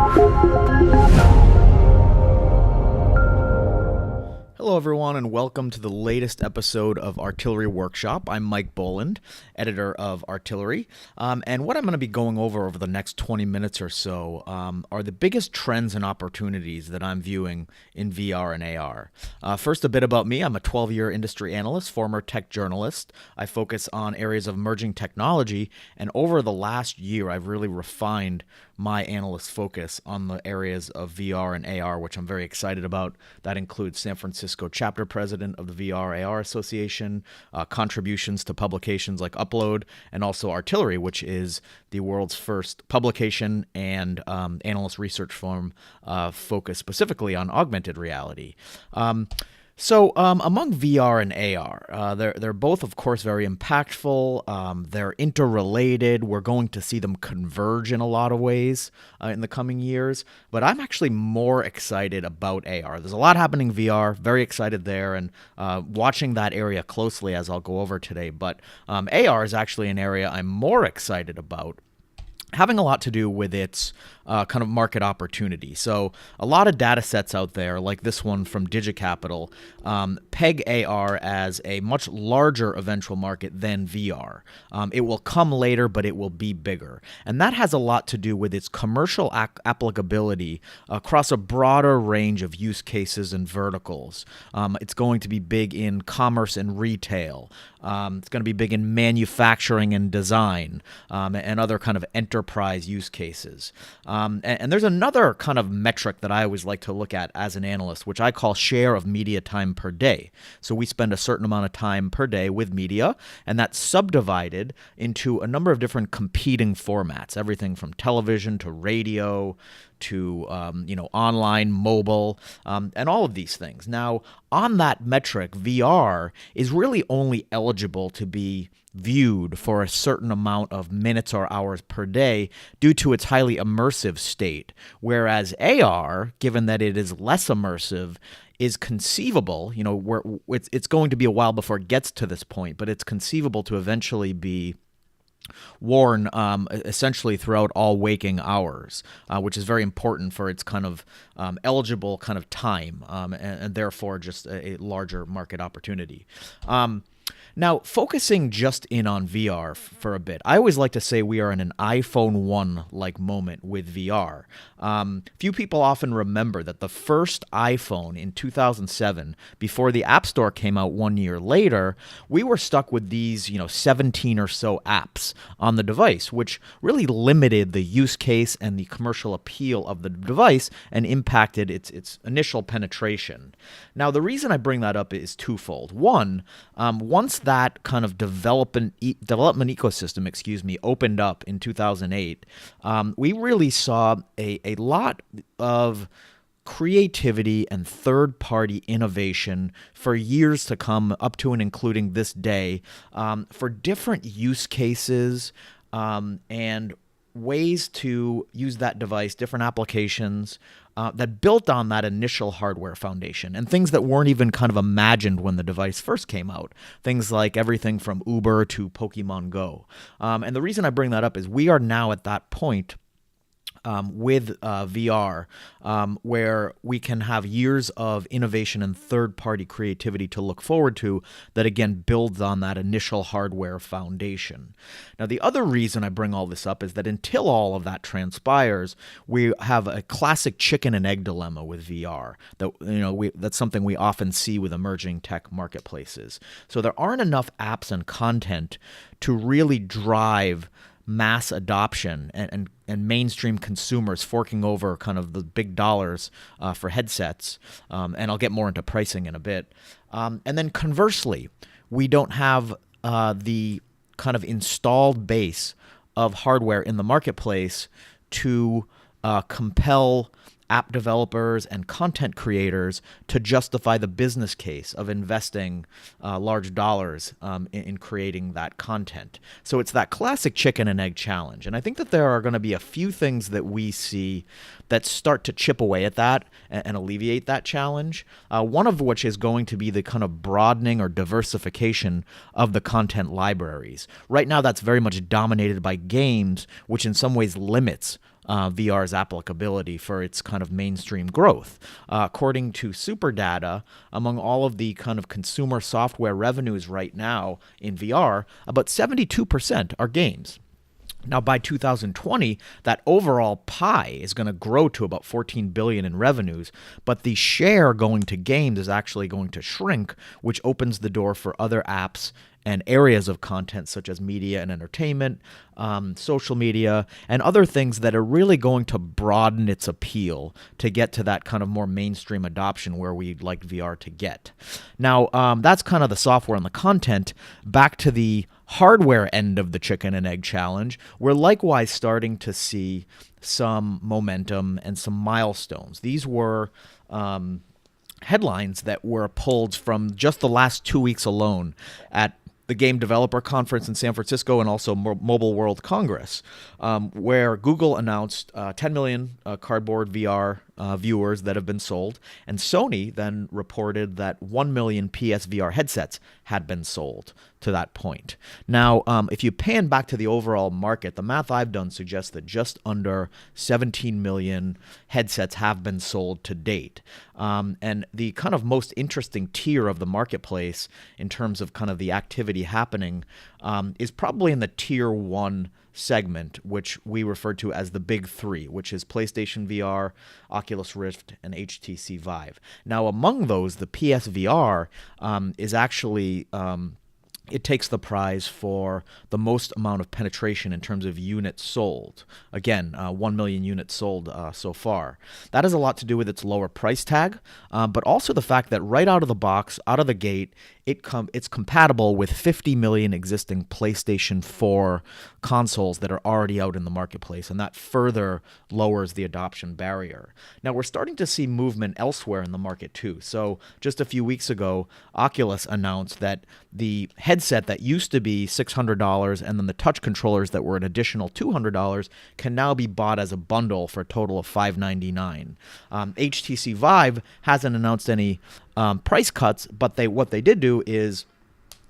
Hello, everyone, and welcome to the latest episode of Artillery Workshop. I'm Mike Boland, editor of Artillery, and what I'm going to be going over the next 20 minutes or so are the biggest trends and opportunities that I'm viewing in VR and AR. First, a bit about me. I'm a 12-year industry analyst, former tech journalist. I focus on areas of emerging technology, and over the last year, I've really refined my analyst focus on the areas of VR and AR, which I'm very excited about. That includes San Francisco chapter president of the VR AR Association, contributions to publications like Upload, and also Artillery, which is the world's first publication and analyst research firm focused specifically on augmented reality. So among VR and AR, they're both, of course, very impactful. They're interrelated. We're going to see them converge in a lot of ways in the coming years. But I'm actually more excited about AR. There's a lot happening in VR. Very excited there, and watching that area closely as I'll go over today. But AR is actually an area I'm more excited about, having a lot to do with its kind of market opportunity. So a lot of data sets out there, like this one from DigiCapital, peg AR as a much larger eventual market than VR. It will come later, but it will be bigger. And that has a lot to do with its commercial applicability across a broader range of use cases and verticals. It's going to be big in commerce and retail. It's going to be big in manufacturing and design, and other kind of enterprise use cases. And there's another kind of metric that I always like to look at as an analyst, which I call share of media time per day. So we spend a certain amount of time per day with media, and that's subdivided into a number of different competing formats, everything from television to radio to online, mobile, and all of these things. Now, on that metric, VR is really only eligible to be viewed for a certain amount of minutes or hours per day due to its highly immersive state, whereas AR, given that it is less immersive, is conceivable, where it's going to be a while before it gets to this point, but it's conceivable to eventually be worn essentially throughout all waking hours, which is very important for its kind of eligible kind of time, and therefore just a larger market opportunity. Now, focusing just in on VR for a bit, I always like to say we are in an iPhone 1-like moment with VR. Few people often remember that the first iPhone in 2007, before the App Store came out 1 year later, we were stuck with these, 17 or so apps on the device, which really limited the use case and the commercial appeal of the device and impacted its initial penetration. Now, the reason I bring that up is twofold. One, once that kind of development ecosystem, opened up in 2008, we really saw a lot of creativity and third-party innovation for years to come, up to and including this day, for different use cases and ways to use that device, different applications that built on that initial hardware foundation, and things that weren't even kind of imagined when the device first came out. Things like everything from Uber to Pokemon Go. And the reason I bring that up is we are now at that point with VR, where we can have years of innovation and third-party creativity to look forward to that, again, builds on that initial hardware foundation. Now, the other reason I bring all this up is that until all of that transpires, we have a classic chicken and egg dilemma with VR. That's something we often see with emerging tech marketplaces. So there aren't enough apps and content to really drive mass adoption and mainstream consumers forking over kind of the big dollars for headsets, and I'll get more into pricing in a bit. And then conversely, we don't have the kind of installed base of hardware in the marketplace to compel app developers and content creators to justify the business case of investing large dollars in creating that content. So it's that classic chicken and egg challenge. And I think that there are going to be a few things that we see that start to chip away at that and alleviate that challenge. One of which is going to be the kind of broadening or diversification of the content libraries. Right now, that's very much dominated by games, which in some ways limits VR's applicability for its kind of mainstream growth. According to Superdata, among all of the kind of consumer software revenues right now in VR, about 72% are games. Now, by 2020, that overall pie is going to grow to about 14 billion in revenues, but the share going to games is actually going to shrink, which opens the door for other apps and areas of content such as media and entertainment, social media, and other things that are really going to broaden its appeal to get to that kind of more mainstream adoption where we'd like VR to get. Now, that's kind of the software and the content. Back to the hardware end of the chicken and egg challenge, we're likewise starting to see some momentum and some milestones. These were headlines that were pulled from just the last 2 weeks alone at the Game Developer Conference in San Francisco and also Mobile World Congress, where Google announced 10 million cardboard VR viewers that have been sold, and Sony then reported that 1 million PSVR headsets had been sold to that point. Now, if you pan back to the overall market, the math I've done suggests that just under 17 million headsets have been sold to date. And the kind of most interesting tier of the marketplace in terms of kind of the activity happening is probably in the tier 1 segment, which we refer to as the big three, which is PlayStation VR, Oculus Rift, and HTC Vive. Now, among those, the PSVR is actually it takes the prize for the most amount of penetration in terms of units sold. Again, 1 million units sold so far. That has a lot to do with its lower price tag, but also the fact that right out of the box, out of the gate, it's compatible with 50 million existing PlayStation 4 consoles that are already out in the marketplace, and that further lowers the adoption barrier. Now, we're starting to see movement elsewhere in the market too. So just a few weeks ago, Oculus announced that the headset that used to be $600 and then the touch controllers that were an additional $200 can now be bought as a bundle for a total of $599. HTC Vive hasn't announced any price cuts, but what they did do is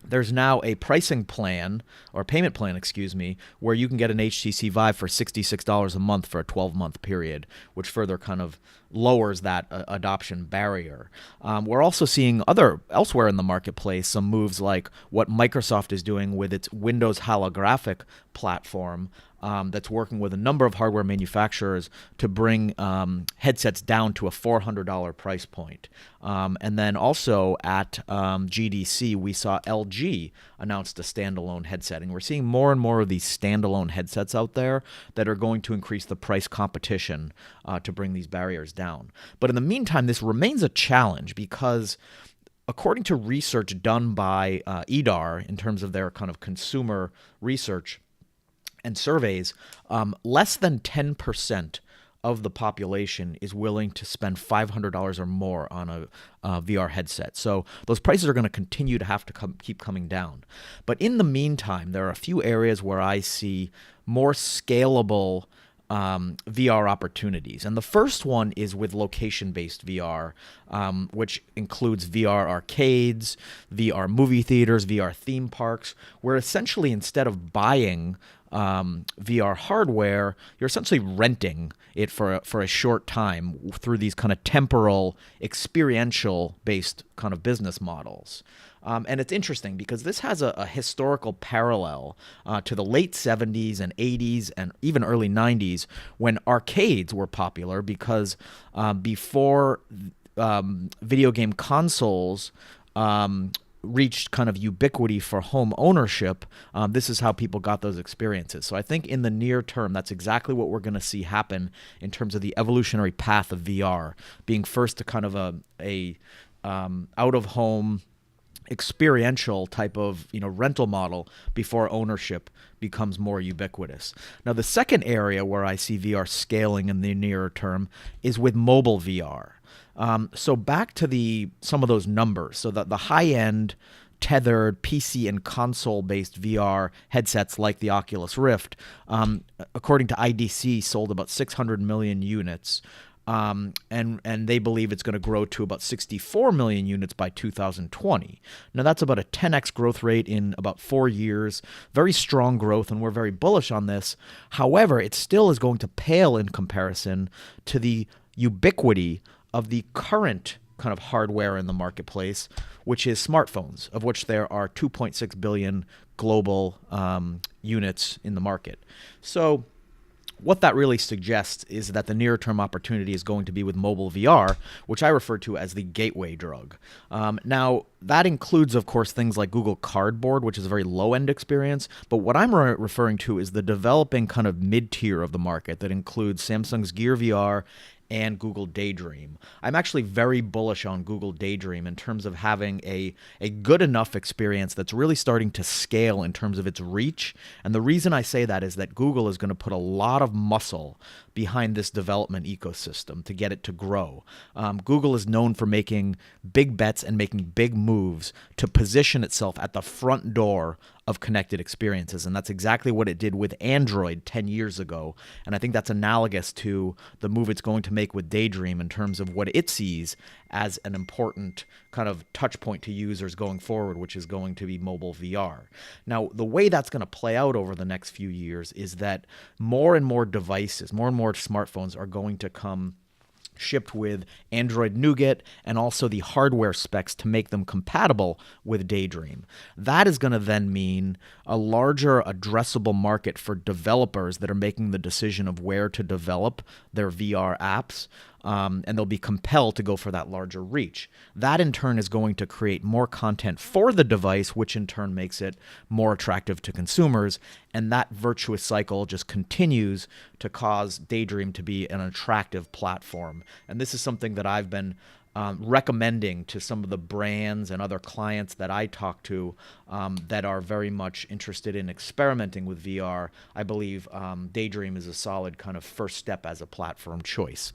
there's now a pricing plan, or payment plan, excuse me, where you can get an HTC Vive for $66 a month for a 12-month period, which further kind of lowers that adoption barrier. We're also seeing elsewhere in the marketplace some moves like what Microsoft is doing with its Windows holographic platform, that's working with a number of hardware manufacturers to bring headsets down to a $400 price point. And then also at GDC, we saw LG announced a standalone headset. And we're seeing more and more of these standalone headsets out there that are going to increase the price competition to bring these barriers down. But in the meantime, this remains a challenge because according to research done by EDAR in terms of their kind of consumer research and surveys, less than 10% of the population is willing to spend $500 or more on a VR headset. So those prices are going to continue to have to keep coming down. But in the meantime, there are a few areas where I see more scalable VR opportunities. And the first one is with location-based VR, which includes VR arcades, VR movie theaters, VR theme parks, where essentially instead of buying VR hardware, you're essentially renting it for a short time through these kind of temporal, experiential-based kind of business models. And it's interesting because this has a historical parallel to the late 70s and 80s and even early 90s when arcades were popular because before video game consoles reached kind of ubiquity for home ownership, this is how people got those experiences. So I think in the near term, that's exactly what we're going to see happen in terms of the evolutionary path of VR, being first to kind of a out-of-home experiential type of rental model before ownership becomes more ubiquitous. Now, the second area where I see VR scaling in the nearer term is with mobile VR. So back to some of those numbers. So the high-end tethered PC and console-based VR headsets like the Oculus Rift, according to IDC, sold about 600 million units. and they believe it's going to grow to about 64 million units by 2020. Now that's about a 10x growth rate in about 4 years. Very strong growth, and we're very bullish on this. However, it still is going to pale in comparison to the ubiquity of the current kind of hardware in the marketplace, which is smartphones, of which there are 2.6 billion global units in the market. So what that really suggests is that the near-term opportunity is going to be with mobile VR, which I refer to as the gateway drug. Now, that includes, of course, things like Google Cardboard, which is a very low-end experience. But what I'm referring to is the developing kind of mid-tier of the market that includes Samsung's Gear VR and Google Daydream. I'm actually very bullish on Google Daydream in terms of having a good enough experience that's really starting to scale in terms of its reach. And the reason I say that is that Google is going to put a lot of muscle behind this development ecosystem to get it to grow. Google is known for making big bets and making big moves to position itself at the front door of connected experiences. And that's exactly what it did with Android 10 years ago. And I think that's analogous to the move it's going to make with Daydream in terms of what it sees as an important kind of touch point to users going forward, which is going to be mobile VR. Now, the way that's going to play out over the next few years is that more and more devices, more and more smartphones are going to come shipped with Android Nougat and also the hardware specs to make them compatible with Daydream. That is going to then mean a larger addressable market for developers that are making the decision of where to develop their VR apps. And they'll be compelled to go for that larger reach. That in turn is going to create more content for the device, which in turn makes it more attractive to consumers. And that virtuous cycle just continues to cause Daydream to be an attractive platform. And this is something that I've been recommending to some of the brands and other clients that I talk to that are very much interested in experimenting with VR. I believe Daydream is a solid kind of first step as a platform choice.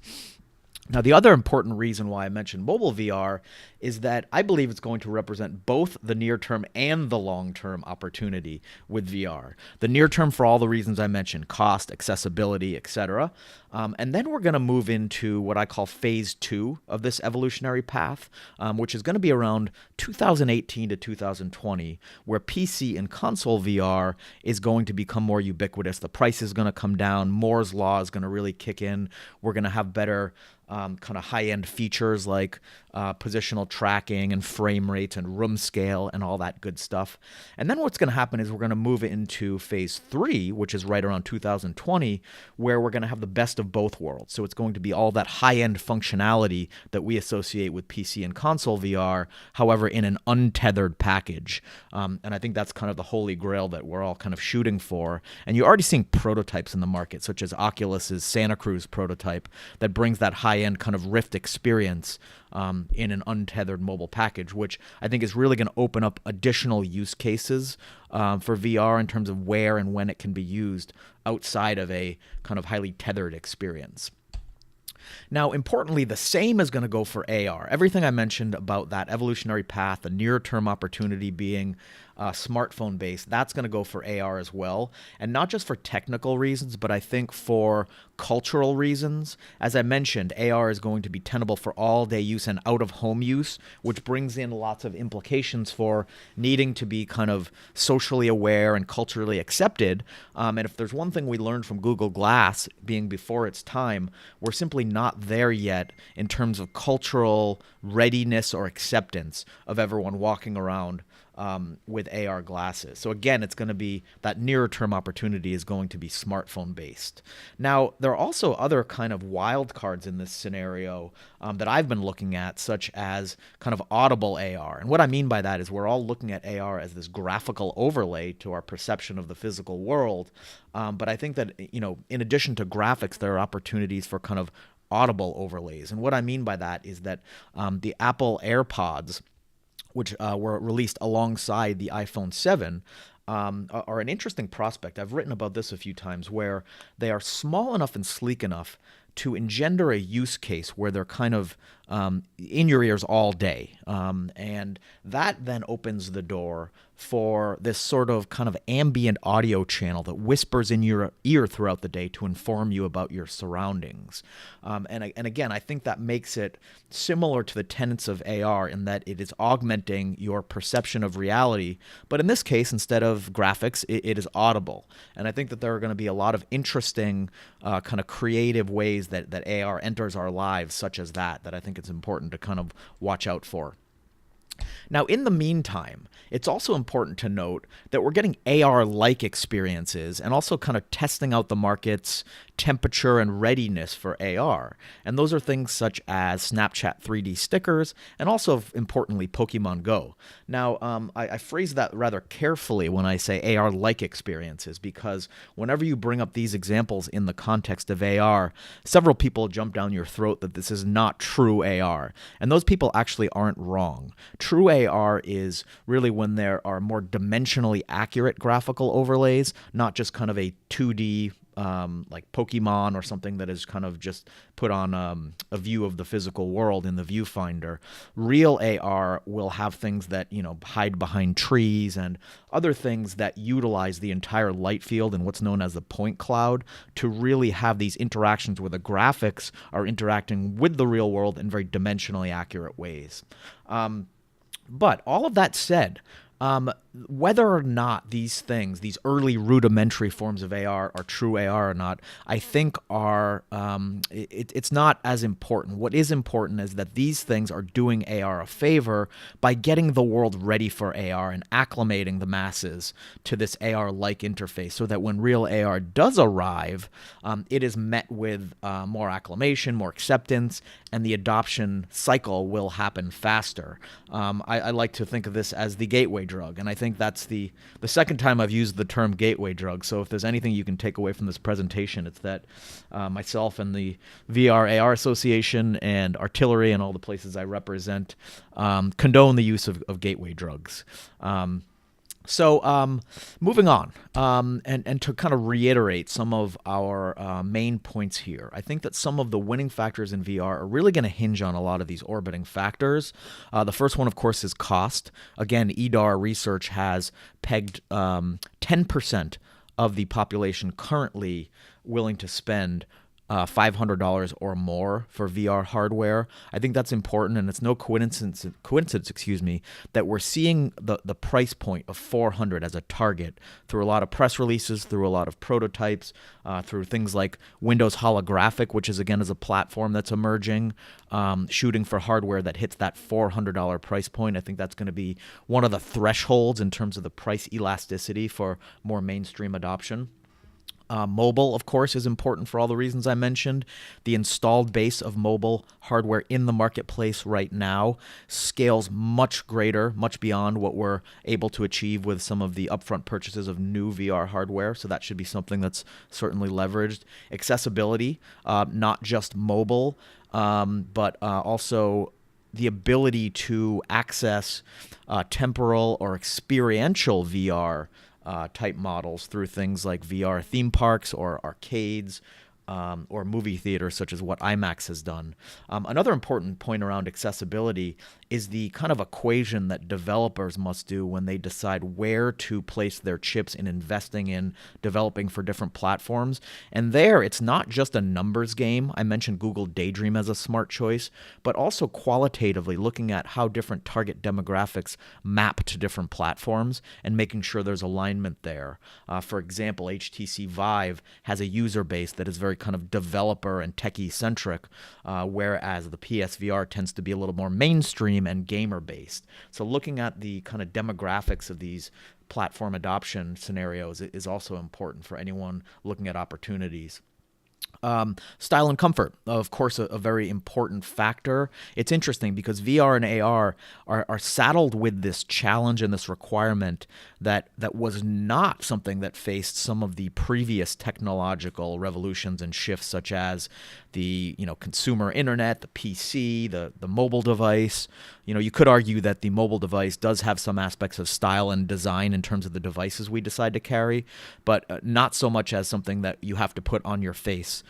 Now, the other important reason why I mentioned mobile VR is that I believe it's going to represent both the near-term and the long-term opportunity with VR. The near-term for all the reasons I mentioned, cost, accessibility, etc. And then we're going to move into what I call phase 2 of this evolutionary path, which is going to be around 2018 to 2020, where PC and console VR is going to become more ubiquitous. The price is going to come down. Moore's Law is going to really kick in. We're going to have better kind of high-end features like positional tracking and frame rates and room scale and all that good stuff. And then what's going to happen is we're going to move into phase 3, which is right around 2020, where we're going to have the best of both worlds. So it's going to be all that high-end functionality that we associate with PC and console VR, however, in an untethered package. And I think that's kind of the holy grail that we're all kind of shooting for. And you're already seeing prototypes in the market, such as Oculus's Santa Cruz prototype that brings that high-end kind of Rift experience in an untethered mobile package, which I think is really going to open up additional use cases for VR in terms of where and when it can be used outside of a kind of highly tethered experience. Now, importantly, the same is going to go for AR. Everything I mentioned about that evolutionary path, the near-term opportunity being smartphone-based, that's going to go for AR as well. And not just for technical reasons, but I think for cultural reasons. As I mentioned, AR is going to be tenable for all-day use and out-of-home use, which brings in lots of implications for needing to be kind of socially aware and culturally accepted. And if there's one thing we learned from Google Glass being before its time, we're simply not there yet in terms of cultural readiness or acceptance of everyone walking around with AR glasses. So again, it's going to be that nearer term opportunity is going to be smartphone based. Now, there are also other kind of wild cards in this scenario that I've been looking at, such as kind of audible AR. And what I mean by that is we're all looking at AR as this graphical overlay to our perception of the physical world. But I think that, you know, in addition to graphics, there are opportunities for kind of audible overlays. And what I mean by that is that the Apple AirPods, which were released alongside the iPhone 7, are an interesting prospect. I've written about this a few times, where they are small enough and sleek enough to engender a use case where they're kind of in your ears all day. And that then opens the door for this sort of kind of ambient audio channel that whispers in your ear throughout the day to inform you about your surroundings. And again, I think that makes it similar to the tenets of AR in that it is augmenting your perception of reality. But in this case, instead of graphics, it is audible. And I think that there are going to be a lot of interesting kind of creative ways that AR enters our lives, such as that I think it's important to kind of watch out for. Now, in the meantime, it's also important to note that we're getting AR-like experiences and also kind of testing out the market's temperature and readiness for AR. And those are things such as Snapchat 3D stickers and also, importantly, Pokemon Go. Now, I phrase that rather carefully when I say AR-like experiences because whenever you bring up these examples in the context of AR, several people jump down your throat that this is not true AR. And those people actually aren't wrong. True AR is really when there are more dimensionally accurate graphical overlays, not just kind of a 2D like Pokemon or something that is kind of just put on a view of the physical world in the viewfinder. Real AR will have things that, hide behind trees and other things that utilize the entire light field and what's known as the point cloud to really have these interactions where the graphics are interacting with the real world in very dimensionally accurate ways. But all of that said, whether or not these things, these early rudimentary forms of AR are true AR or not, I think are it's not as important. What is important is that these things are doing AR a favor by getting the world ready for AR and acclimating the masses to this AR-like interface so that when real AR does arrive, it is met with more acclamation, more acceptance, and the adoption cycle will happen faster. I like to think of this as the gateway drug, and I think that's the second time I've used the term gateway drug. So if there's anything you can take away from this presentation, it's that myself and the VR AR Association and Artillery and all the places I represent condone the use of gateway drugs. So moving on, and to kind of reiterate some of our main points here, I think that some of the winning factors in VR are really going to hinge on a lot of these orbiting factors. The first one, of course, is cost. Again, EDAR research has pegged 10% of the population currently willing to spend $500 or more for VR hardware. I think that's important, and it's no coincidence, that we're seeing the price point of $400 as a target through a lot of press releases, through a lot of prototypes, through things like Windows Holographic, which is a platform that's emerging, shooting for hardware that hits that $400 price point. I think that's going to be one of the thresholds in terms of the price elasticity for more mainstream adoption. Mobile, of course, is important for all the reasons I mentioned. The installed base of mobile hardware in the marketplace right now scales much greater, much beyond what we're able to achieve with some of the upfront purchases of new VR hardware. So that should be something that's certainly leveraged. Accessibility, not just mobile, but also the ability to access temporal or experiential VR type models through things like VR theme parks or arcades or movie theaters, such as what IMAX has done. Another important point around accessibility is the kind of equation that developers must do when they decide where to place their chips in investing in developing for different platforms. And there, it's not just a numbers game. I mentioned Google Daydream as a smart choice, but also qualitatively looking at how different target demographics map to different platforms and making sure there's alignment there. For example, HTC Vive has a user base that is very kind of developer and techie centric, whereas the PSVR tends to be a little more mainstream and gamer based. So looking at the kind of demographics of these platform adoption scenarios is also important for anyone looking at opportunities. Style and comfort, of course, a very important factor. It's interesting because VR and AR are saddled with this challenge and this requirement that was not something that faced some of the previous technological revolutions and shifts, such as the consumer internet, the PC, the mobile device. You could argue that the mobile device does have some aspects of style and design in terms of the devices we decide to carry, but not so much as something that you have to put on your face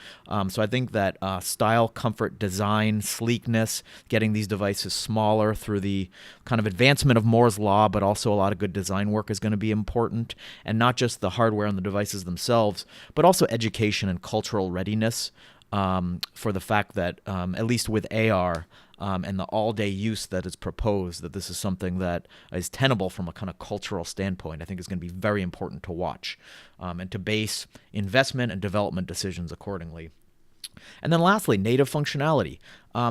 So I think that style, comfort, design, sleekness, getting these devices smaller through the kind of advancement of Moore's law, but also a lot of good design work is going to be important. And not just the hardware and the devices themselves, but also education and cultural readiness, for the fact that, at least with AR, and the all-day use that is proposed, that this is something that is tenable from a kind of cultural standpoint, I think is going to be very important to watch, and to base investment and development decisions accordingly. And then lastly, native functionality.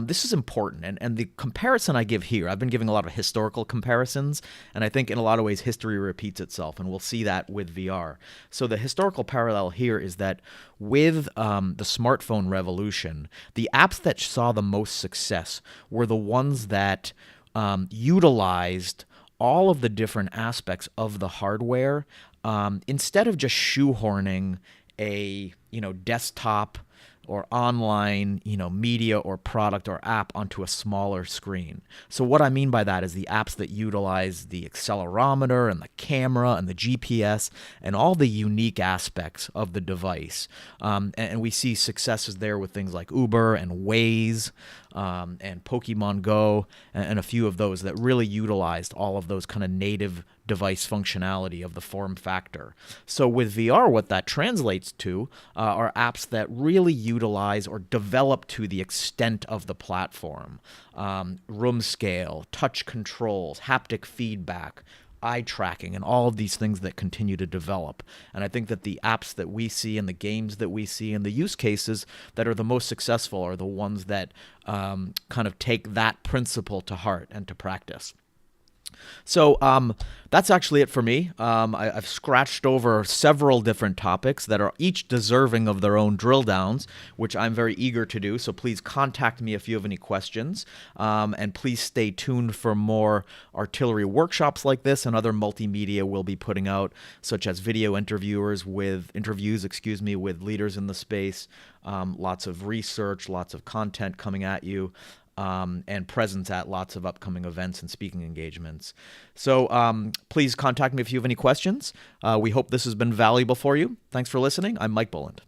This is important. And the comparison I give here, I've been giving a lot of historical comparisons, and I think in a lot of ways history repeats itself, and we'll see that with VR. So the historical parallel here is that with the smartphone revolution, the apps that saw the most success were the ones that utilized all of the different aspects of the hardware, instead of just shoehorning a desktop or online, media or product or app onto a smaller screen. So what I mean by that is the apps that utilize the accelerometer and the camera and the GPS and all the unique aspects of the device. And we see successes there with things like Uber and Waze, and Pokemon Go, and a few of those that really utilized all of those kind of native device functionality of the form factor. So with VR, what that translates to are apps that really utilize or develop to the extent of the platform. Room scale, touch controls, haptic feedback, eye tracking, and all of these things that continue to develop. And I think that the apps that we see and the games that we see and the use cases that are the most successful are the ones that kind of take that principle to heart and to practice. So that's actually it for me. I've scratched over several different topics that are each deserving of their own drill downs, which I'm very eager to do. So please contact me if you have any questions. And please stay tuned for more artillery workshops like this and other multimedia we'll be putting out, such as video interviews with leaders in the space, lots of research, lots of content coming at you. And presence at lots of upcoming events and speaking engagements. So please contact me if you have any questions. We hope this has been valuable for you. Thanks for listening. I'm Mike Boland.